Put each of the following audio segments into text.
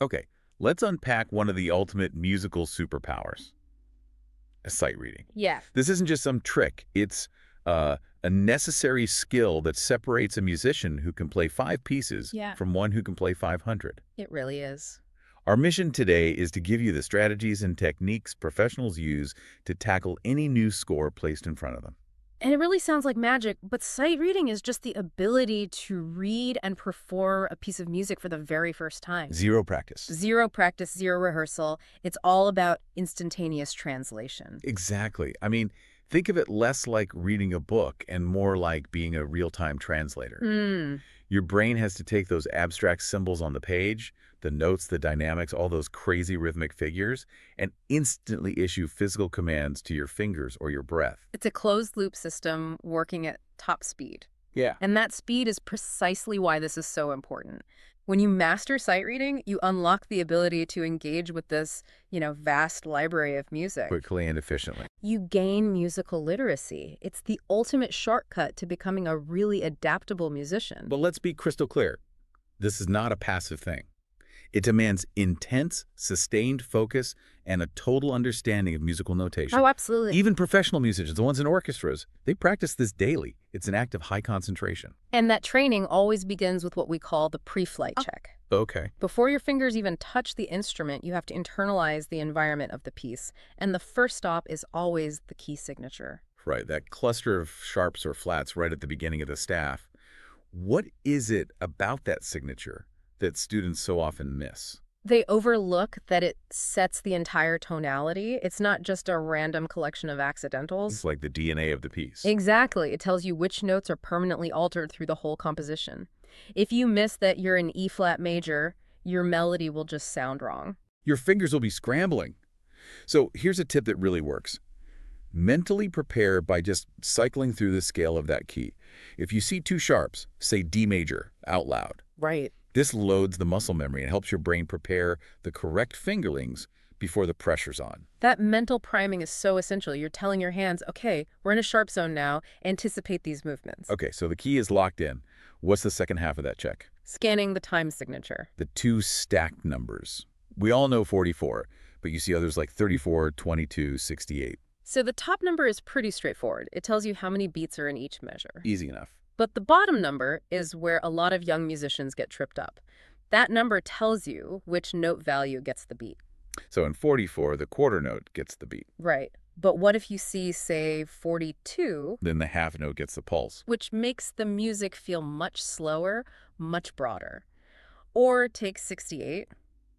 Okay, let's unpack one of the ultimate musical superpowers, sight reading. Yeah, This isn't just some trick. It's a necessary skill that separates a musician who can play 5 pieces yeah, from one who can play 500. it really is. Our mission today is to give you the strategies and techniques professionals use to tackle any new score placed in front of them. And it really sounds like magic, but sight reading is just the ability to read and perform a piece of music for the very first time. Zero practice. Zero practice, zero rehearsal. It's all about instantaneous translation. Exactly. I mean, think of it less like reading a book and more like being a real-time translator. Mm. Your brain has to take those abstract symbols on the page, the notes, the dynamics, all those crazy rhythmic figures, and instantly issue physical commands to your fingers or your breath. It's a closed loop system working at top speed. Yeah. And that speed is precisely why this is so important. When you master sight reading, you unlock the ability to engage with this, vast library of music. Quickly and efficiently. You gain musical literacy. It's the ultimate shortcut to becoming a really adaptable musician. But let's be crystal clear. This is not a passive thing. It demands intense, sustained focus and a total understanding of musical notation. Oh, absolutely. Even professional musicians, the ones in orchestras, they practice this daily. It's an act of high concentration. And that training always begins with what we call the pre-flight check. Okay. Before your fingers even touch the instrument, you have to internalize the environment of the piece. And the first stop is always the key signature. Right, that cluster of sharps or flats right at the beginning of the staff. What is it about that signature that students so often miss? They overlook that it sets the entire tonality. It's not just a random collection of accidentals. It's like the DNA of the piece. Exactly. It tells you which notes are permanently altered through the whole composition. If you miss that you're in E-flat major, your melody will just sound wrong. Your fingers will be scrambling. So here's a tip that really works. Mentally prepare by just cycling through the scale of that key. If you see 2 sharps, say D major out loud. Right. This loads the muscle memory and helps your brain prepare the correct fingerlings before the pressure's on. That mental priming is so essential. You're telling your hands, okay, we're in a sharp zone now. Anticipate these movements. Okay, so the key is locked in. What's the second half of that check? Scanning the time signature. The 2 stacked numbers. We all know 44, but you see others like 34, 22, 68. So the top number is pretty straightforward. It tells you how many beats are in each measure. Easy enough. But the bottom number is where a lot of young musicians get tripped up. That number tells you which note value gets the beat. So in 44, the quarter note gets the beat. Right. But what if you see, say, 42, Then the half note gets the pulse. which makes the music feel much slower, much broader? Or take 68.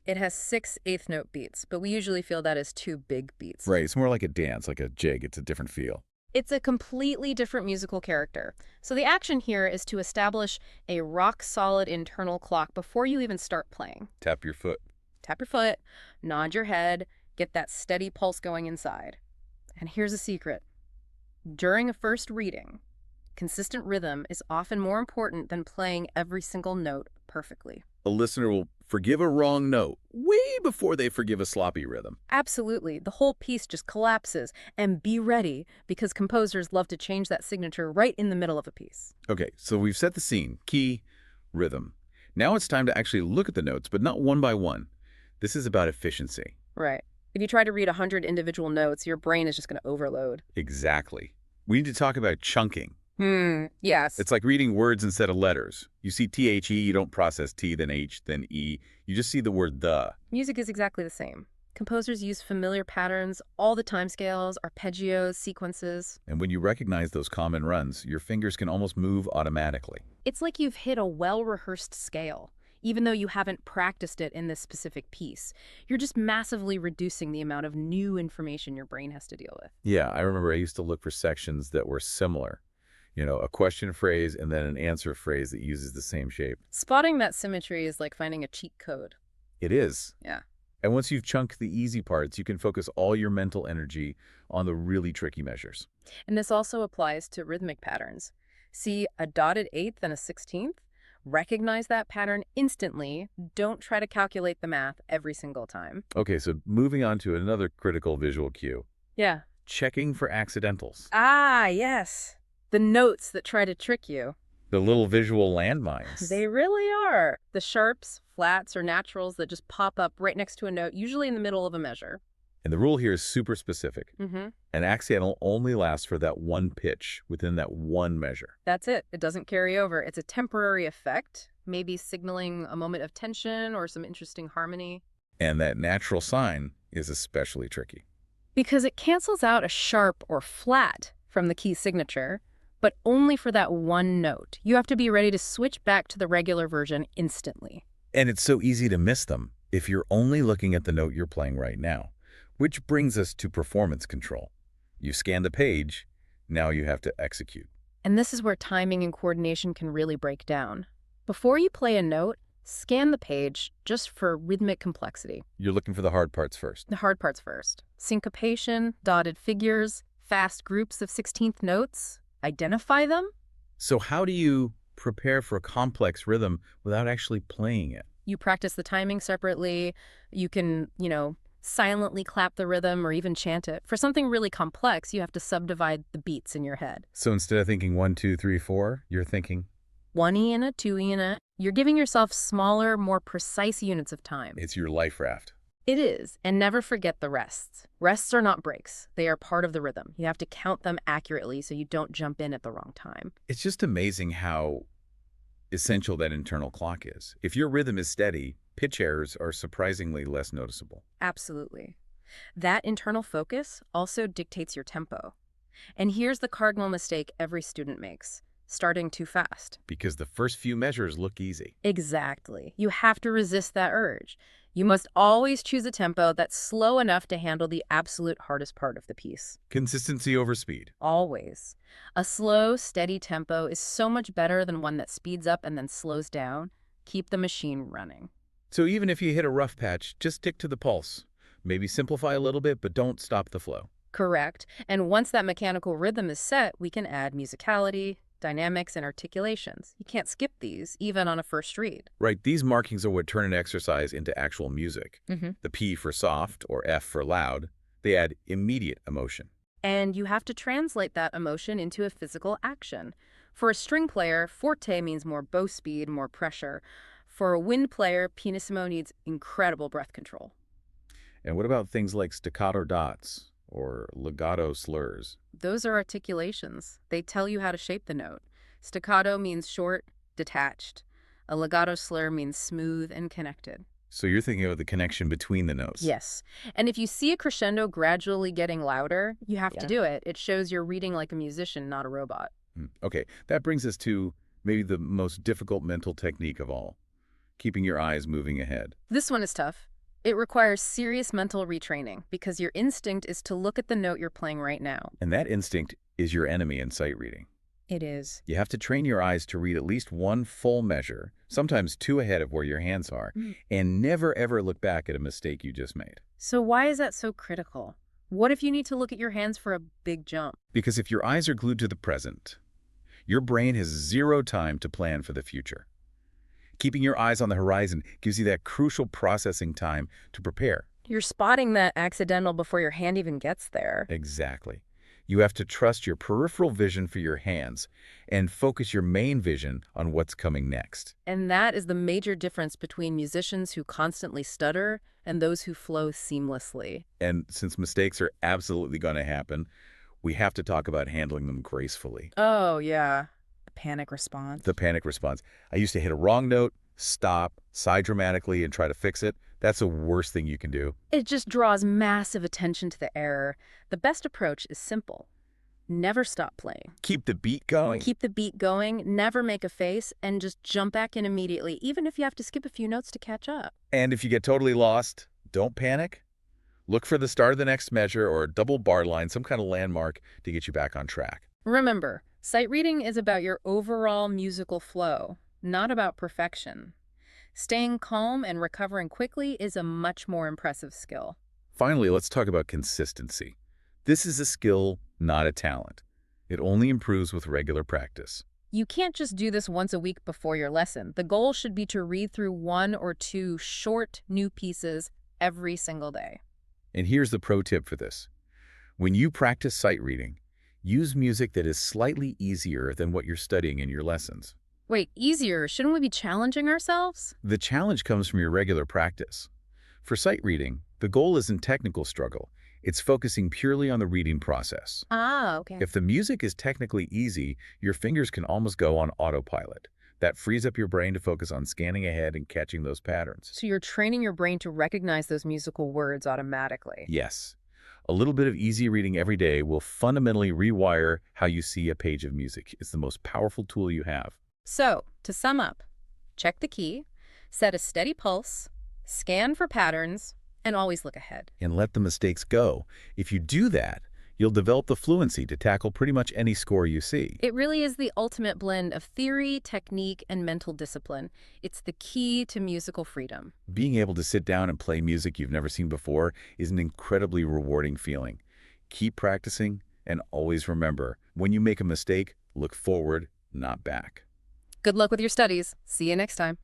It has 6 eighth note beats, but we usually feel that as 2 big beats. Right, it's more like a dance, like a jig. It's a different feel. It's a completely different musical character. So the action here is to establish a rock-solid internal clock before you even start playing. Tap your foot. Tap your foot, nod your head, get that steady pulse going inside. And here's a secret. During a first reading, consistent rhythm is often more important than playing every single note perfectly. A listener will forgive a wrong note way before they forgive a sloppy rhythm. Absolutely. The whole piece just collapses. And be ready, because composers love to change that signature right in the middle of a piece. Okay, so we've set the scene. Key, rhythm. Now it's time to actually look at the notes, but not one by one. This is about efficiency. Right. If you try to read 100 individual notes, your brain is just going to overload. Exactly. We need to talk about chunking. Yes. It's like reading words instead of letters. You see T-H-E, you don't process T, then H, then E. You just see the word the. Music is exactly the same. Composers use familiar patterns, all the timescales, arpeggios, sequences. And when you recognize those common runs, your fingers can almost move automatically. It's like you've hit a well-rehearsed scale, even though you haven't practiced it in this specific piece. You're just massively reducing the amount of new information your brain has to deal with. Yeah, I remember I used to look for sections that were similar. You know, a question phrase and then an answer phrase that uses the same shape. Spotting that symmetry is like finding a cheat code. It is. Yeah. And once you've chunked the easy parts, you can focus all your mental energy on the really tricky measures. And this also applies to rhythmic patterns. See a dotted eighth and a 16th? Recognize that pattern instantly. Don't try to calculate the math every single time. Okay, so moving on to another critical visual cue. Yeah. Checking for accidentals. Ah, yes. The notes that try to trick you. The little visual landmines. They really are. The sharps, flats, or naturals that just pop up right next to a note, usually in the middle of a measure. And the rule here is super specific. Mm-hmm. An accidental only lasts for that one pitch within that one measure. That's it. It doesn't carry over. It's a temporary effect, maybe signaling a moment of tension or some interesting harmony. And that natural sign is especially tricky. Because it cancels out a sharp or flat from the key signature, but only for that one note. You have to be ready to switch back to the regular version instantly. And it's so easy to miss them if you're only looking at the note you're playing right now. Which brings us to performance control. You scan the page, now you have to execute. And this is where timing and coordination can really break down. Before you play a note, scan the page just for rhythmic complexity. You're looking for the hard parts first. The hard parts first. Syncopation, dotted figures, fast groups of 16th notes. Identify them. So how do you prepare for a complex rhythm without actually playing it? You practice the timing separately. You can, silently clap the rhythm or even chant it. For something really complex, you have to subdivide the beats in your head. So instead of thinking 1, 2, 3, 4, you're thinking 1 iana, 2 iana. You're giving yourself smaller, more precise units of time. it's your life raft. It is, and never forget the rests. Rests are not breaks. They are part of the rhythm. You have to count them accurately so you don't jump in at the wrong time. It's just amazing how essential that internal clock is. If your rhythm is steady, pitch errors are surprisingly less noticeable. Absolutely. That internal focus also dictates your tempo. And here's the cardinal mistake every student makes: starting too fast. Because the first few measures look easy. Exactly. You have to resist that urge. You must always choose a tempo that's slow enough to handle the absolute hardest part of the piece. Consistency over speed. Always. A slow, steady tempo is so much better than one that speeds up and then slows down. Keep the machine running. So even if you hit a rough patch, just stick to the pulse. Maybe simplify a little bit, but don't stop the flow. Correct. And once that mechanical rhythm is set, we can add musicality, dynamics, and articulations. You can't skip these, even on a first read. Right, these markings are what turn an exercise into actual music. The P for soft or F for loud, they add immediate emotion. And you have to translate that emotion into a physical action. For a string player, forte means more bow speed, more pressure. For a wind player, pianissimo needs incredible breath control. And what about things like staccato dots or legato slurs? Those are articulations. They tell you how to shape the note. Staccato means short, detached. A legato slur means smooth and connected. So you're thinking of the connection between the notes. Yes. And if you see a crescendo gradually getting louder, you have to do it. It shows you're reading like a musician, not a robot. Okay, that brings us to maybe the most difficult mental technique of all, keeping your eyes moving ahead. This one is tough. It requires serious mental retraining because your instinct is to look at the note you're playing right now. And that instinct is your enemy in sight reading. It is. You have to train your eyes to read at least one full measure, sometimes 2 ahead of where your hands are, and never ever look back at a mistake you just made. So why is that so critical? What if you need to look at your hands for a big jump? Because if your eyes are glued to the present, your brain has 0 time to plan for the future. Keeping your eyes on the horizon gives you that crucial processing time to prepare. You're spotting that accidental before your hand even gets there. Exactly. You have to trust your peripheral vision for your hands and focus your main vision on what's coming next. And that is the major difference between musicians who constantly stutter and those who flow seamlessly. And since mistakes are absolutely going to happen, we have to talk about handling them gracefully. Oh, yeah. The panic response. The panic response. I used to hit a wrong note, stop, sigh dramatically, and try to fix it. That's the worst thing you can do. It just draws massive attention to the error. The best approach is simple. Never stop playing. Keep the beat going. Keep the beat going, never make a face, and just jump back in immediately, even if you have to skip a few notes to catch up. And if you get totally lost, don't panic. Look for the start of the next measure or a double bar line, some kind of landmark to get you back on track. Remember, sight reading is about your overall musical flow, not about perfection. Staying calm and recovering quickly is a much more impressive skill. Finally, let's talk about consistency. This is a skill, not a talent. It only improves with regular practice. You can't just do this once a week before your lesson. The goal should be to read through 1 or 2 short, new pieces every single day. And here's the pro tip for this. When you practice sight reading, use music that is slightly easier than what you're studying in your lessons. Wait, easier. Shouldn't we be challenging ourselves? The challenge comes from your regular practice. For sight reading, the goal isn't technical struggle. It's focusing purely on the reading process. Ah, okay. If the music is technically easy, your fingers can almost go on autopilot. That frees up your brain to focus on scanning ahead and catching those patterns. So you're training your brain to recognize those musical words automatically. Yes, a little bit of easy reading every day will fundamentally rewire how you see a page of music. It's the most powerful tool you have. So, to sum up, check the key, set a steady pulse, scan for patterns, and always look ahead. And let the mistakes go. If you do that, you'll develop the fluency to tackle pretty much any score you see. It really is the ultimate blend of theory, technique, and mental discipline. It's the key to musical freedom. Being able to sit down and play music you've never seen before is an incredibly rewarding feeling. Keep practicing, and always remember, when you make a mistake, look forward, not back. Good luck with your studies. See you next time.